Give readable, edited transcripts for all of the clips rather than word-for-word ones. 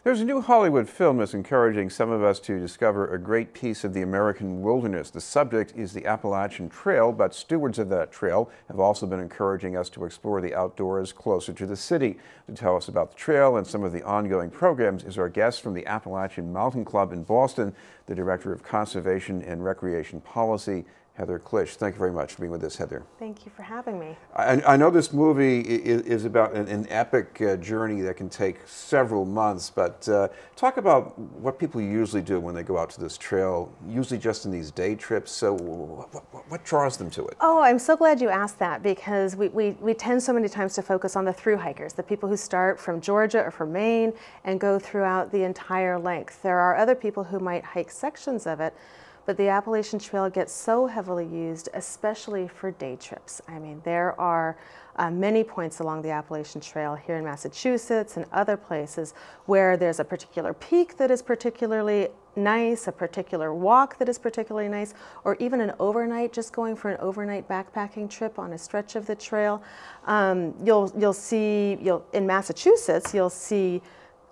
There's a new Hollywood film that's encouraging some of us to discover a great piece of the American wilderness. The subject is the Appalachian Trail, but stewards of that trail have also been encouraging us to explore the outdoors closer to the city. To tell us about the trail and some of the ongoing programs is our guest from the Appalachian Mountain Club in Boston, the Director of Conservation and Recreation Policy, Heather Clish. Thank you very much for being with us, Heather. Thank you for having me. I know this movie is about an epic journey that can take several months, but talk about what people usually do when they go out to this trail, usually just in these day trips. So what draws them to it? Oh, I'm so glad you asked that, because we tend so many times to focus on the through hikers, the people who start from Georgia or from Maine and go throughout the entire length. There are other people who might hike sections of it, but the Appalachian Trail gets so heavily used, especially for day trips. I mean, there are many points along the Appalachian Trail here in Massachusetts and other places where there's a particular peak that is particularly nice, a particular walk that is particularly nice, or even an overnight, just going for an overnight backpacking trip on a stretch of the trail. You'll see in Massachusetts, you'll see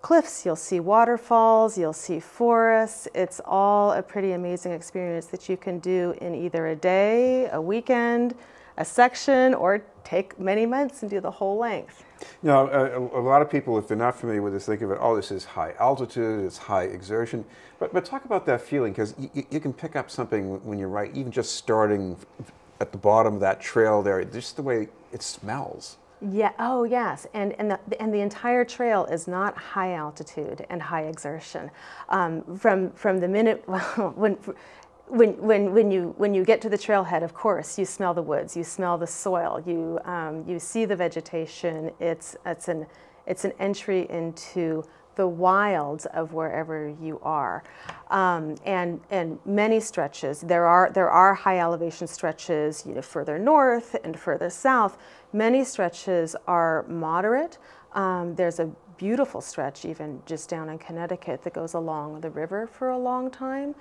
cliffs, you'll see waterfalls, you'll see forests. It's all a pretty amazing experience that you can do in either a day, a weekend, a section, or take many months and do the whole length. Now, a lot of people, if they're not familiar with this, think of it, oh, this is high altitude, it's high exertion. But talk about that feeling, because you can pick up something when you're right, even just starting at the bottom of that trail there, just the way it smells. Yeah. Oh, yes. And the entire trail is not high altitude and high exertion. From the minute when you get to the trailhead, of course, you smell the woods, you smell the soil, you see the vegetation. It's an entry into the wilds of wherever you are, and many stretches. There are high elevation stretches, further north and further south. Many stretches are moderate. There's a beautiful stretch even just down in Connecticut that goes along the river for a long time.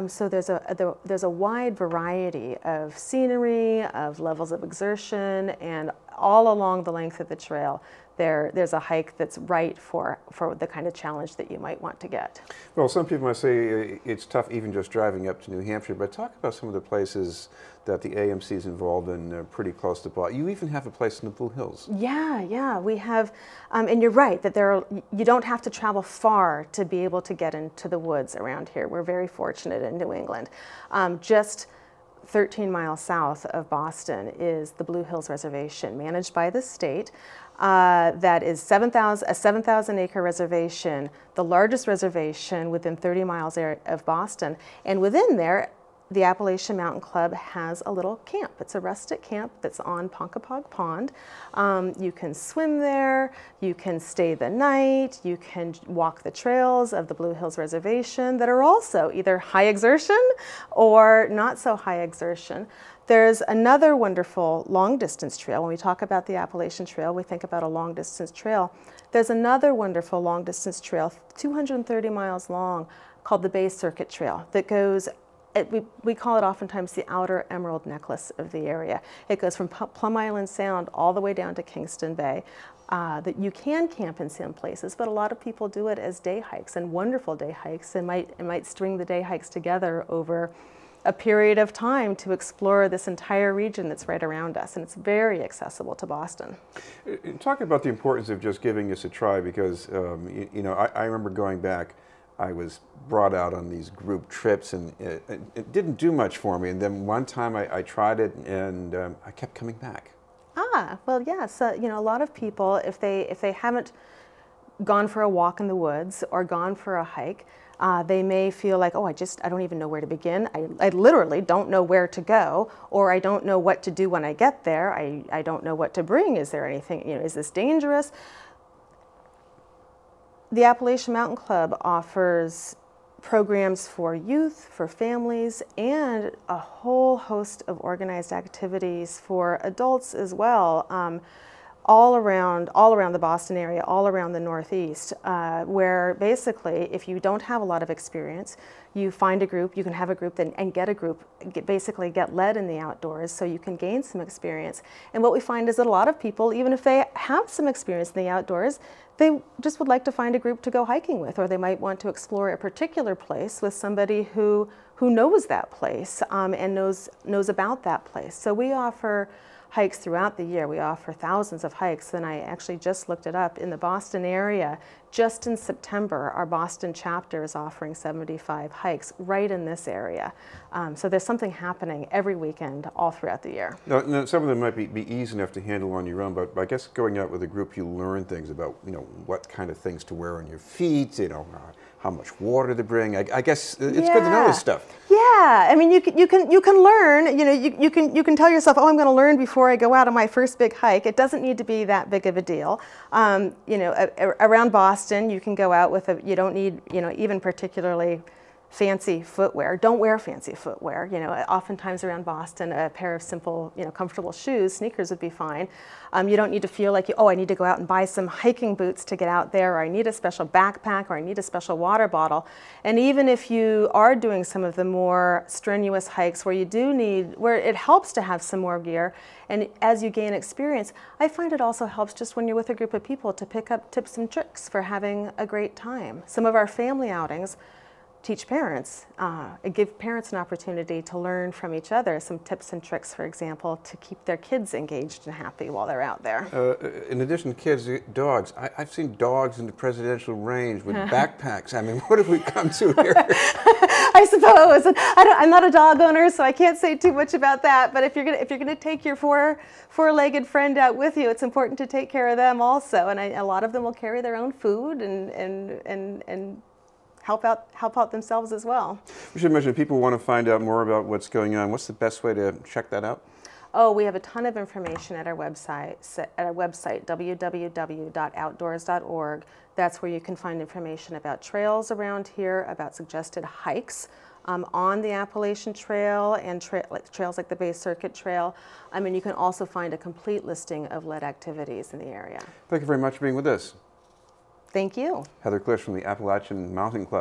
So there's a wide variety of scenery, of levels of exertion, and all along the length of the trail there's a hike that's right for the kind of challenge that you might want to get. Well, some people might say it's tough even just driving up to New Hampshire, but talk about some of the places that the AMC is involved in pretty close to Boston. You even have a place in the Blue Hills. Yeah, we have, and you're right that you don't have to travel far to be able to get into the woods around here. We're very fortunate in New England. Just 13 miles south of Boston is the Blue Hills Reservation, managed by the state. That is a 7,000 acre reservation, the largest reservation within 30 miles of Boston. And within there, the Appalachian Mountain Club has a little camp. It's a rustic camp that's on Ponkapog Pond. You can swim there, you can stay the night, you can walk the trails of the Blue Hills Reservation that are also either high exertion or not so high exertion. There's another wonderful long-distance trail. When we talk about the Appalachian Trail, we think about a long-distance trail. There's another wonderful long-distance trail, 230 miles long, called the Bay Circuit Trail that goes, we call it oftentimes the outer emerald necklace of the area. It goes from Plum Island Sound all the way down to Kingston Bay. That you can camp in some places, but a lot of people do it as day hikes, and wonderful day hikes, and might string the day hikes together over a period of time to explore this entire region that's right around us, and it's very accessible to Boston. Talk about the importance of just giving this a try, because I remember going back, I was brought out on these group trips, and it didn't do much for me, and then one time I tried it, and I kept coming back. Well, yes, a lot of people, if they haven't gone for a walk in the woods or gone for a hike, they may feel like, oh, I don't even know where to begin. I literally don't know where to go, or I don't know what to do when I get there. I don't know what to bring. Is there anything, is this dangerous? The Appalachian Mountain Club offers programs for youth, for families, and a whole host of organized activities for adults as well. All around the Boston area, all around the Northeast, where basically, if you don't have a lot of experience, you find a group, you can have a group and get a group, basically get led in the outdoors so you can gain some experience. And what we find is that a lot of people, even if they have some experience in the outdoors, they just would like to find a group to go hiking with, or they might want to explore a particular place with somebody who knows that place and knows about that place. So we offer hikes throughout the year. We offer thousands of hikes, and I actually just looked it up. In the Boston area, just in September, our Boston chapter is offering 75 hikes right in this area. So there's something happening every weekend all throughout the year. Now, some of them might be easy enough to handle on your own, but I guess going out with a group, you learn things about, what kind of things to wear on your feet, how much water to bring. I guess it's good to know this stuff. Yeah, I mean, you can learn. You can tell yourself, oh, I'm going to learn before I go out on my first big hike. It doesn't need to be that big of a deal. Around Boston, you can go out with you don't need even particularly fancy footwear. Don't wear fancy footwear. Oftentimes around Boston, a pair of simple, comfortable shoes, sneakers would be fine. You don't need to feel like, I need to go out and buy some hiking boots to get out there, or I need a special backpack, or I need a special water bottle. And even if you are doing some of the more strenuous hikes where it helps to have some more gear, and as you gain experience, I find it also helps just when you're with a group of people to pick up tips and tricks for having a great time. Some of our family outings teach parents, give parents an opportunity to learn from each other some tips and tricks, for example, to keep their kids engaged and happy while they're out there. In addition to kids, dogs. I've seen dogs in the presidential range with backpacks. I mean, what have we come to here? I suppose. I'm not a dog owner, so I can't say too much about that. But if you're gonna take your four-legged friend out with you, it's important to take care of them also. And a lot of them will carry their own food and help out themselves as well. We should mention, if people want to find out more about what's going on, what's the best way to check that out? Oh, we have a ton of information at our website, www.outdoors.org. That's where you can find information about trails around here, about suggested hikes on the Appalachian Trail and trails like the Bay Circuit Trail. And you can also find a complete listing of lead activities in the area. Thank you very much for being with us. Thank you. Heather Clish from the Appalachian Mountain Club.